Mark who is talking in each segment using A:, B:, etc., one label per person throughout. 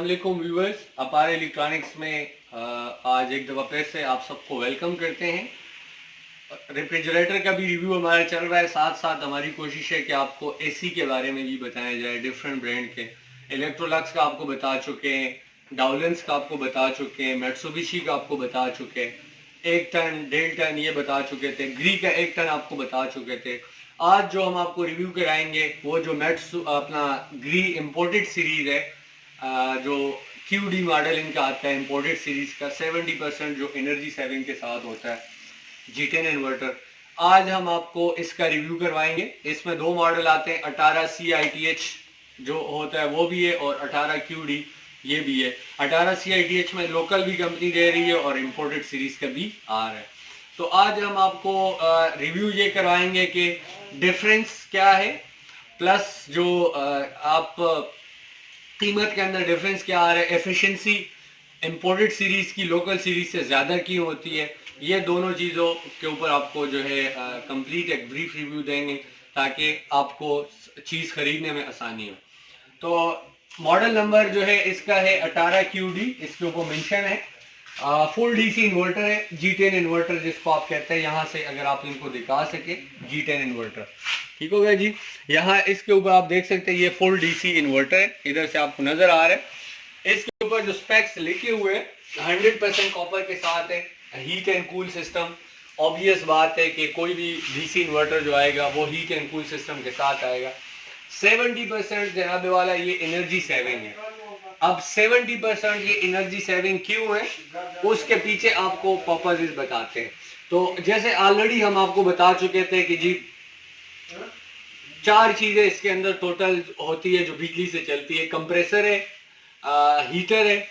A: वालेकुम व्यूअर्स, अपार इलेक्ट्रॉनिक्स में आज एक दफ़ा फिर से आप सबको वेलकम करते हैं। रेफ्रिजरेटर का भी रिव्यू हमारा चल रहा है, साथ साथ हमारी कोशिश है कि आपको एसी के बारे में भी बताया जाए। डिफरेंट ब्रांड के इलेक्ट्रोलक्स का आपको बता चुके हैं, डाउलेंस का आपको बता चुके हैं, मित्सुबिशी का आपको बता चुके हैं, 1 टन 1.5 टन ये बता चुके थे, ग्री का 1 टन आपको बता चुके थे। आज जो हम आपको रिव्यू कराएंगे वो जो अपना ग्री इम्पोर्टेड सीरीज है, जो QD मॉडल इनका आता है इम्पोर्टेड सीरीज का, 70% जो एनर्जी सेविंग के साथ होता है, G10 इन्वर्टर। आज हम आपको इसका रिव्यू करवाएंगे। इसमें 2 मॉडल आते हैं, 18 CITH जो होता है वो भी है और 18 QD ये भी है। 18 CITH में लोकल भी कंपनी दे रही है और इम्पोर्टेड सीरीज का भी आ रहा है। तो आज हम आपको रिव्यू ये करवाएंगे कि डिफरेंस क्या है, प्लस जो आप कीमत के अंदर डिफरेंस क्या आ रहा है, एफिशिएंसी इंपोर्टेड सीरीज की लोकल सीरीज से ज़्यादा क्यों होती है, ये दोनों चीज़ों के ऊपर आपको जो है कंप्लीट एक ब्रीफ रिव्यू देंगे ताकि आपको चीज़ खरीदने में आसानी हो। तो मॉडल नंबर जो है इसका है 18 QD, इसके ऊपर मेंशन है। फुल DC इन्वर्टर है, G10 इन्वर्टर जिसको आप कहते हैं। यहाँ से अगर आप इनको दिखा सके, G10 इन्वर्टर, ठीक हो गया जी। यहाँ इसके ऊपर आप देख सकते हैं ये फुल DC इन्वर्टर है, इधर से आपको नजर आ रहा है। इसके ऊपर जो स्पेक्स लिखे हुए 100% कॉपर के साथ है, heat and cool system. Obvious बात है कि कोई भी DC इन्वर्टर जो आएगा वो हीट एंड कूल सिस्टम के साथ आएगा। 70% जनाबे वाला ये एनर्जी सेविंग है। अब 70% ये एनर्जी सेविंग क्यों है, उसके पीछे आपको पर्पसेस बताते हैं। तो जैसे ऑलरेडी हम आपको बता चुके थे कि जी 4 चीजें इसके अंदर टोटल होती है जो बिजली से चलती है। कंप्रेसर है, हीटर है,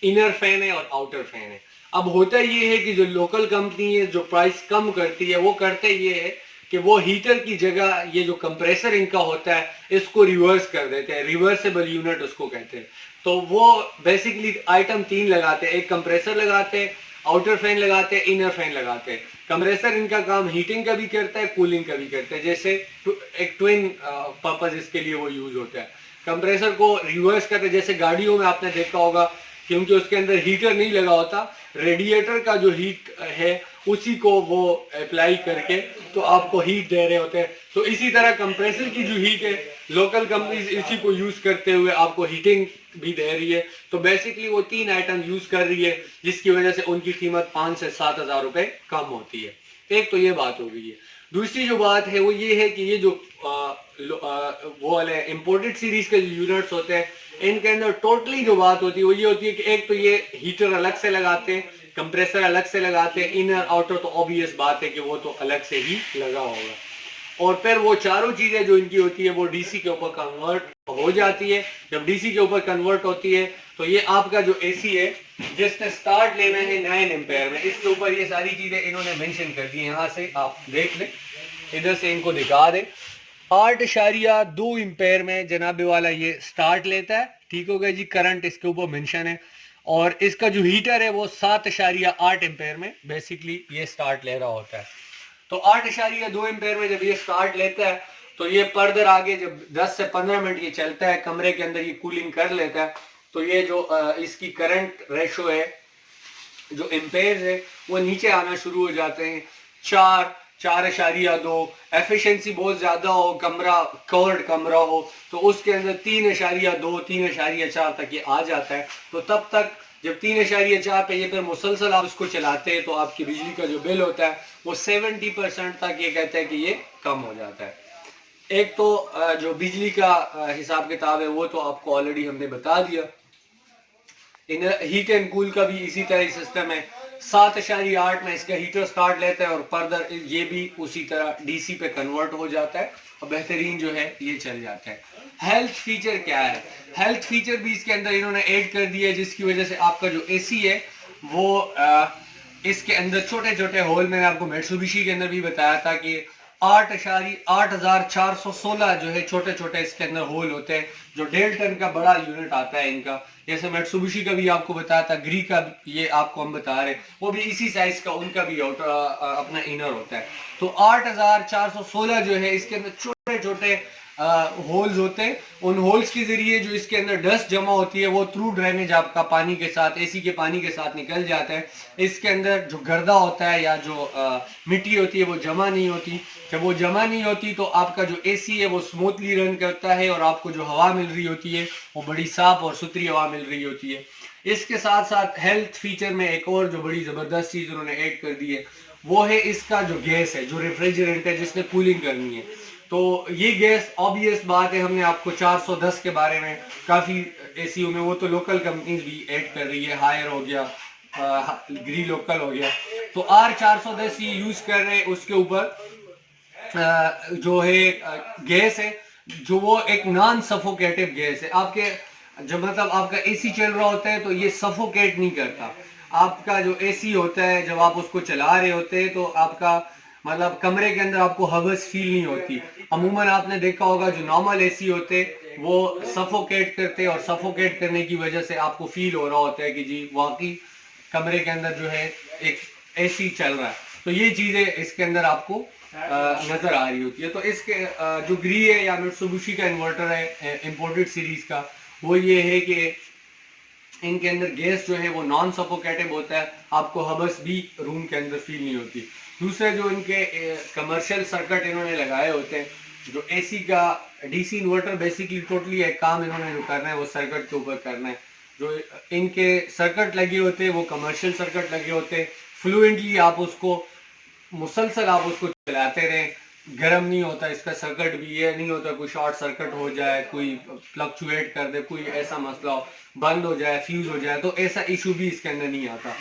A: इनर फैन है और आउटर फैन है। अब होता ये है कि जो लोकल कंपनी है जो प्राइस कम करती है वो करते ये है कि वो हीटर की जगह ये जो कंप्रेसर इनका होता है इसको रिवर्स कर देते हैं, रिवर्सेबल यूनिट उसको कहते हैं। तो वो बेसिकली आइटम 3 लगाते हैं, एक कंप्रेसर लगाते हैं, आउटर फैन लगाते हैं, इनर फैन लगाते हैं। कंप्रेसर इनका काम हीटिंग का भी करता है, कूलिंग का भी करता है। जैसे एक ट्विन पर्पज इसके लिए वो यूज होता है। कंप्रेसर को रिवर्स करते हैं, जैसे गाड़ियों में आपने देखा होगा, क्योंकि उसके अंदर हीटर नहीं लगा होता, रेडिएटर का जो हीट है उसी को वो अप्लाई करके तो आपको हीट दे रहे होते हैं। तो इसी तरह कंप्रेसर की जो हीट है लोकल कंपनीज इसी को यूज करते हुए आपको हीटिंग भी दे रही है। तो बेसिकली वो 3 आइटम यूज कर रही है जिसकी वजह से उनकी कीमत 5 से 7 हजार रुपए कम होती है। एक तो ये बात हो गई है। दूसरी जो बात है वो ये है कि ये जो वो वाले इम्पोर्टेड सीरीज के जो यूनिट्स होते हैं इनके अंदर टोटली जो बात होती है वो ये होती है कि एक तो ये हीटर अलग से लगाते हैं, कंप्रेसर अलग से लगाते हैं, इनर आउटर तो ऑब्वियस बात है कि वो तो अलग से ही लगा होगा। और फिर वो चारों चीजें जो इनकी होती है वो DC के ऊपर कन्वर्ट हो जाती है। जब DC के ऊपर कन्वर्ट होती है तो ये आपका जो AC है जिसने स्टार्ट लेना है 9 एम्पेयर में, इसके ऊपर ये सारी चीजें इन्होंने मेंशन कर दी। यहाँ से आप देख लें, इधर से इनको दिखा दें, 8.2 एम्पेयर में जनाबे वाला ये स्टार्ट लेता है, ठीक हो गया जी। करंट इसके ऊपर मेंशन है। और इसका जो हीटर है वो 7.8 एम्पेयर में बेसिकली ये स्टार्ट ले रहा होता है। तो 8.2 एम्पेयर में जब ये स्टार्ट लेता है तो ये फर्दर आगे जब 10 से 15 मिनट ये चलता है, कमरे के अंदर ये कूलिंग कर लेता है, तो ये जो इसकी करंट रेशो है, जो एम्पेयर है, वो नीचे आना शुरू हो जाते हैं। 4.2, एफिशिएंसी बहुत ज्यादा हो, कमरा कर्ड कमरा हो तो उसके अंदर 3.2, 3.4 तक ये आ जाता है। तो तब तक जब 3.4 पे ये फिर मुसलसल आप उसको चलाते हैं तो आपकी बिजली का जो बिल होता है वो 70% तक ये कहते हैं कि ये कम हो जाता है। एक तो जो बिजली का हिसाब किताब है वो तो आपको ऑलरेडी हमने बता दिया। हीट एंड कूल का भी इसी तरह सिस्टम है। 7.8 में इसका हीटर स्टार्ट लेता है और फर्दर ये भी उसी तरह DC पे कन्वर्ट हो जाता है और बेहतरीन जो है ये चल जाता है। हेल्थ फीचर क्या है, हेल्थ फीचर भी इसके अंदर इन्होंने ऐड कर दिया है जिसकी वजह से आपका जो AC है वो इसके अंदर छोटे छोटे होल, मैंने आपको मित्सुबिशी के अंदर भी बताया था कि 8,416 जो है छोटे छोटे इसके अंदर होल होते हैं। जो 1.5 टन का बड़ा यूनिट आता है इनका, जैसे मित्सुबिशी का भी आपको बताया था, ग्री का ये आपको हम बता रहे, वो भी इसी साइज का उनका भी अपना इनर होता है। तो 8,416 जो है इसके अंदर छोटे छोटे होल्स होते हैं, उन होल्स के जरिए जो इसके अंदर डस्ट जमा होती है वो थ्रू ड्रेनेज आपका पानी के साथ, एसी के पानी के साथ निकल जाता है। इसके अंदर जो गर्दा होता है या जो मिट्टी होती है वो जमा नहीं होती। जब वो जमा नहीं होती तो आपका जो एसी है वो स्मूथली रन करता है और आपको जो हवा मिल रही होती है वो बड़ी साफ और सुथरी हवा मिल रही होती है। इसके साथ साथ हेल्थ फीचर में एक और जो बड़ी जबरदस्त चीज उन्होंने ऐड कर दी है वो है इसका जो गैस है, जो रेफ्रिजरेंट है जिसने कूलिंग करनी है। तो ये गैस ऑब्वियस बात है, हमने आपको 410 के बारे में काफी एसीयू में, वो तो लोकल कंपनीज भी ऐड कर रही है, हायर हो गया, ग्री लोकल हो गया। तो R410 ये यूज कर रहे हैं, उसके ऊपर जो है गैस है जो वो एक नॉन सफोकेटिव गैस है। आपके जब मतलब आपका एसी चल रहा होता है तो ये सफोकेट नहीं करता। आपका जो एसी होता है जब आप उसको चला रहे होते हैं तो आपका मतलब कमरे के अंदर आपको हवस फील नहीं होती। अमूमन आपने देखा होगा जो नॉर्मल एसी होते वो सफोकेट करते और सफोकेट करने की वजह से आपको फील हो रहा होता है कि जी वाकई कमरे के अंदर जो है एक एसी चल रहा है। तो ये चीजें इसके अंदर आपको नजर आ रही होती है। तो इसके जो ग्री है या मित्सुबिशी का इन्वर्टर है इंपोर्टेड सीरीज का, वो ये है कि इनके अंदर गैस जो है वो नॉन सफोकेटिव होता है, आपको हबस भी रूम के अंदर फील नहीं होती। दूसरे जो इनके कमर्शियल सर्किट इन्होंने लगाए होते हैं, जो एसी का डीसी इन्वर्टर बेसिकली टोटली एक काम इन्होंने जो करना है वो सर्किट के ऊपर करना है। जो इनके सर्किट लगे होते हैं वो कमर्शियल सर्किट लगे होते हैं, फ्लुएंटली आप उसको मुसलसल आप उसको चलाते रहें, गर्म नहीं होता इसका सर्किट भी। ये नहीं होता कोई शॉर्ट सर्किट हो जाए, कोई फ्लक्चुएट कर दे, कोई ऐसा मसला हो, बंद हो जाए, फ्यूज हो जाए, तो ऐसा इशू भी इसके अंदर नहीं आता।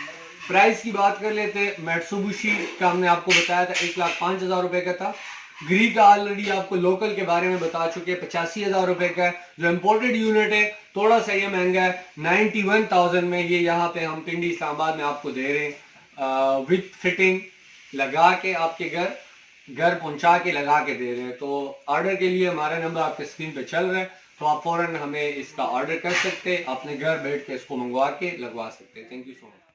A: प्राइस की बात कर लेते, मित्सुबिशी का हमने आपको बताया था 1,05,000 रुपए का था। ग्री का ऑलरेडी आपको लोकल के बारे में बता चुके हैं, 85,000 रुपए का है। जो इम्पोर्टेड यूनिट है थोड़ा सा ये महंगा है, 91,000 में ये यहाँ पे हम पिंडी इस्लामाबाद में आपको दे रहे हैं, विद फिटिंग लगा के आपके घर पहुंचा के लगा के दे रहे हैं। तो ऑर्डर के लिए हमारा नंबर आपके स्क्रीन पे चल रहा है, तो आप फौरन हमें इसका ऑर्डर कर सकते हैं, अपने घर बैठ के इसको मंगवा के लगवा सकते हैं। Thank you so much.